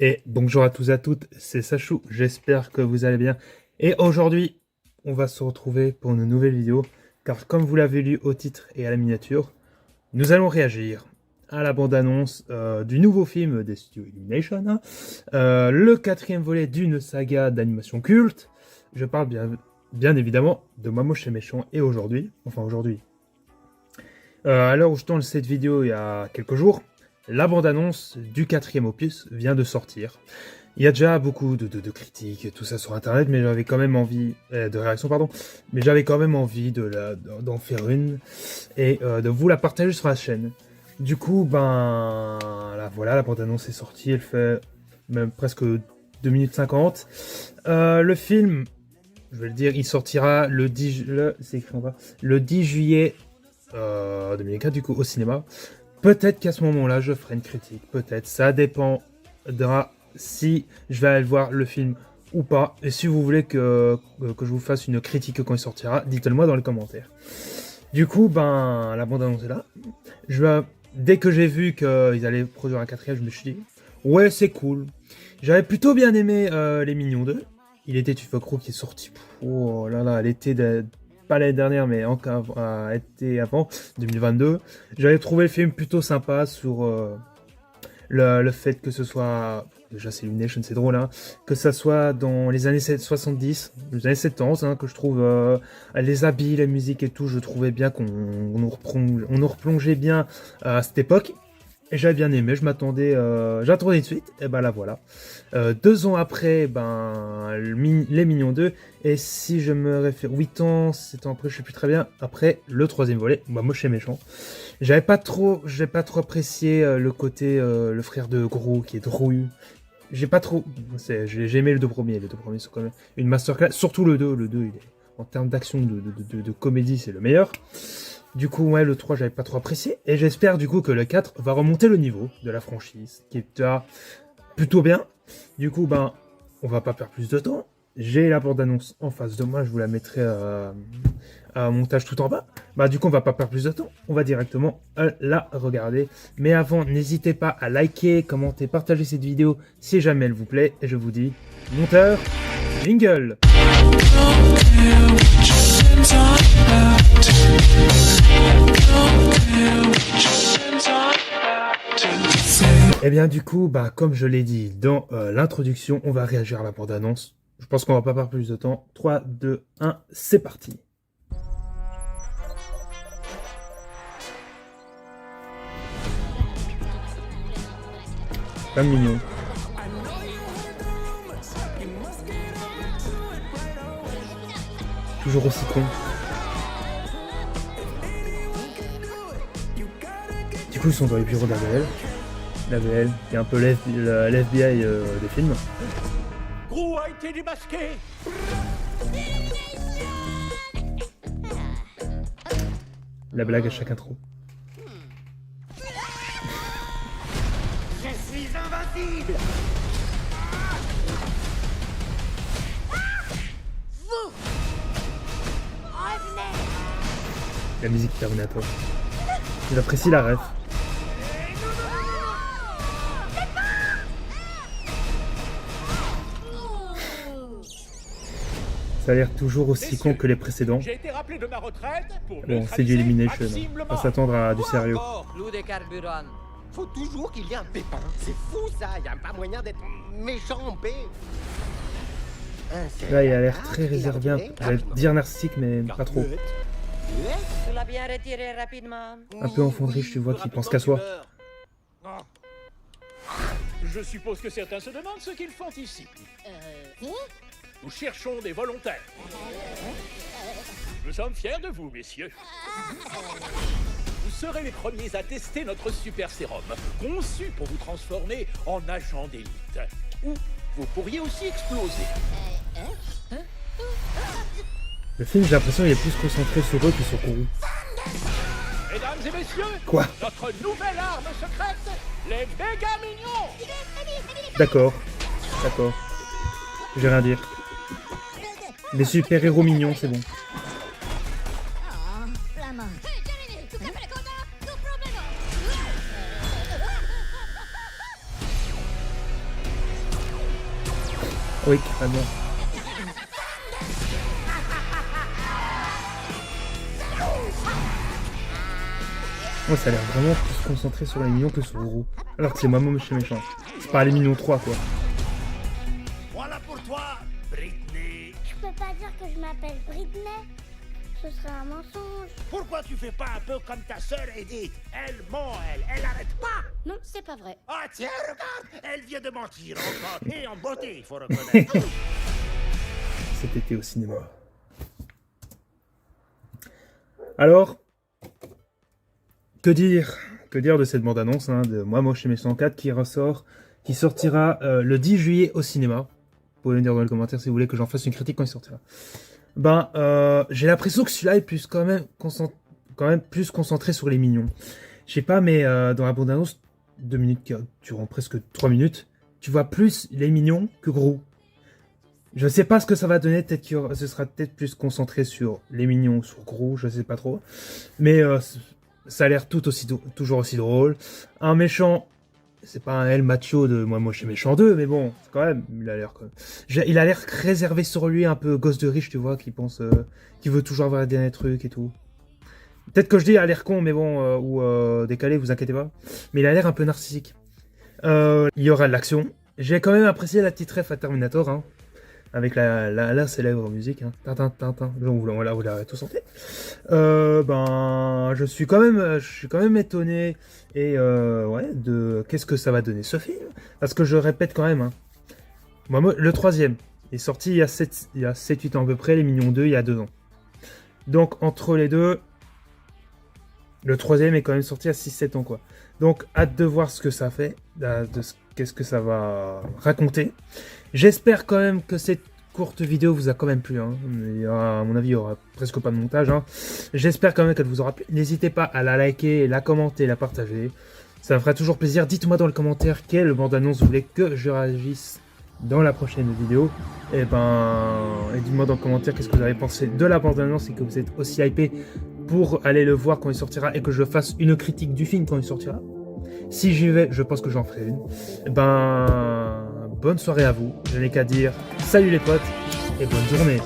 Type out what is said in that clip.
Et bonjour à tous et à toutes, c'est Sachou, j'espère que vous allez bien. Et aujourd'hui, on va se retrouver pour une nouvelle vidéo, car comme vous l'avez lu au titre et à la miniature, nous allons réagir à la bande-annonce du nouveau film des studios Illumination, hein, le quatrième volet d'une saga d'animation culte. Je parle bien évidemment de Mamoche et Méchant, et aujourd'hui, à l'heure où je tourne cette vidéo il y a quelques jours, la bande-annonce du quatrième opus vient de sortir. Il y a déjà beaucoup de critiques et tout ça sur internet, mais j'avais quand même envie, de réactions pardon, mais j'avais quand même envie d'en faire une et de vous la partager sur la chaîne. Du coup, ben, là, voilà, la bande-annonce est sortie, elle fait même presque 2 minutes 50. Le film, je vais le dire, il sortira c'est écrit en bas, le 10 juillet 2004 du coup au cinéma. Peut-être qu'à ce moment-là, je ferai une critique. Peut-être. Ça dépendra si je vais aller voir le film ou pas. Et si vous voulez que je vous fasse une critique quand il sortira, dites-le moi dans les commentaires. Du coup, ben, la bande-annonce est là. Dès que j'ai vu qu'ils allaient produire un quatrième, je me suis dit, ouais, c'est cool. J'avais plutôt bien aimé Les Mignons 2. Il était une fois qui est sorti, oh là là, l'été pas l'année dernière, mais encore été avant, 2022. J'avais trouvé le film plutôt sympa sur le fait que ce soit, déjà c'est Illumination, c'est drôle, hein, que ça soit dans les années 70, les années 70, hein, que je trouve les habits, la musique et tout, je trouvais bien qu'on nous replongeait bien à cette époque. Et j'avais bien aimé, j'attendais de suite, et ben là voilà. 2 ans après, ben, Les Mignons 2, et si je me réfère, 8 ans, 7 ans après, je sais plus très bien, après le troisième volet, bah, Moche et Méchant. J'ai pas trop apprécié le côté, le frère de Gros qui est Drouille. J'ai pas trop, j'ai aimé les deux premiers sont quand même une masterclass, surtout le 2 il est, en termes d'action, de comédie, c'est le meilleur. Du coup, ouais, le 3, j'avais pas trop apprécié. Et j'espère, du coup, que le 4 va remonter le niveau de la franchise, qui est déjà plutôt bien. Du coup, ben, on va pas perdre plus de temps. J'ai la bande-annonce en face de moi, je vous la mettrai à montage tout en bas. Bah, du coup, on va pas perdre plus de temps. On va directement la regarder. Mais avant, n'hésitez pas à liker, commenter, partager cette vidéo si jamais elle vous plaît. Et je vous dis, monteur, jingle! Et bien du coup, bah, comme je l'ai dit dans l'introduction, on va réagir à la bande-annonce. Je pense qu'on va pas perdre plus de temps. 3, 2, 1, c'est parti. Pas mignon. Toujours aussi con. Du coup, ils sont dans les bureaux de la BL, qui est un peu l'FBI des films. Gros a été démasqué. La blague à chaque intro. Je suis invincible. Vous revenez. La musique Terminator. J'apprécie la ref. Ça a l'air toujours aussi con que les précédents. J'ai été rappelé de ma retraite pour Bon, c'est du Elimination. On va s'attendre à du sérieux. Clou des carburants. Faut toujours qu'il y ait un pépin. C'est fou ça, y a pas moyen d'être méchant en paix. Là, il a l'air très réservé. J'allais dire narcissique, mais pas trop. Tu l'as bien retiré rapidement. Un peu enfondré, tu vois, qui pense qu'à soi. Je suppose que certains se demandent ce qu'ils font ici. Nous cherchons des volontaires. Nous sommes fiers de vous, messieurs. Vous serez les premiers à tester notre super sérum, conçu pour vous transformer en agent d'élite. Ou vous pourriez aussi exploser. Le film, j'ai l'impression qu'il est plus concentré sur eux que sur Kourou. Mesdames et messieurs, Quoi? notre nouvelle arme secrète, les méga mignons. D'accord. D'accord. J'ai rien à dire. Les super-héros mignons, c'est bon. Oui, carrément. Moi, ça a l'air vraiment plus concentré sur les mignons que sur Gros. Alors que c'est moi moche et méchant. C'est pas les mignons 3, quoi. Voilà pour toi, Britney. Je peux pas dire que je m'appelle Britney. Ce serait un mensonge. Pourquoi tu fais pas un peu comme ta sœur Edith? Elle ment, elle arrête pas. Non, c'est pas vrai. Ah tiens, regarde, elle vient de mentir encore. Et en beauté, il faut reconnaître. Cet été au cinéma. Alors, que dire de cette bande-annonce de Moi Moche et Méchant 4 qui sortira le 10 juillet au cinéma. Vous pouvez me dire dans les commentaires si vous voulez que j'en fasse une critique quand il sortira. J'ai l'impression que celui-là est quand même plus concentré sur les mignons. Je sais pas, mais dans la bande-annonce, 2 minutes qui durent presque 3 minutes, tu vois plus les mignons que Gros. Je sais pas ce que ça va donner, peut-être que ce sera peut-être plus concentré sur les mignons ou sur Gros, je sais pas trop. Mais ça a l'air toujours aussi drôle. Un méchant, c'est pas un El Macho de Moi Moche et Méchant 2, mais bon, quand même, il a l'air quand même. Il a l'air réservé sur lui, un peu gosse de riche, tu vois, qui pense, qui veut toujours avoir les derniers trucs et tout. Peut-être que je dis il a l'air con, mais bon, ou décalé, vous inquiétez pas. Mais il a l'air un peu narcissique. Il y aura de l'action. J'ai quand même apprécié la petite ref à Terminator, avec la célèbre musique, Tintin, Tintin. Vous l'avez tous senti. Je suis quand même étonné de qu'est-ce que ça va donner ce film, parce que je répète quand même, moi, le troisième est sorti il y a 7-8 ans à peu près, Les Mignons 2 il y a 2 ans. Donc entre les deux, le troisième est quand même sorti à 6-7 ans quoi. Donc hâte de voir ce que ça fait, qu'est-ce que ça va raconter. J'espère quand même que cette courte vidéo vous a quand même plu. À mon avis, il n'y aura presque pas de montage. J'espère quand même qu'elle vous aura plu. N'hésitez pas à la liker, la commenter, la partager. Ça me fera toujours plaisir. Dites-moi dans les commentaires quelle bande-annonce vous voulez que je réagisse dans la prochaine vidéo. Et dites-moi dans les commentaires qu'est-ce que vous avez pensé de la bande-annonce et que vous êtes aussi hypé pour aller le voir quand il sortira et que je fasse une critique du film quand il sortira. Si j'y vais, je pense que j'en ferai une. Bonne soirée à vous. Je n'ai qu'à dire salut les potes et bonne journée.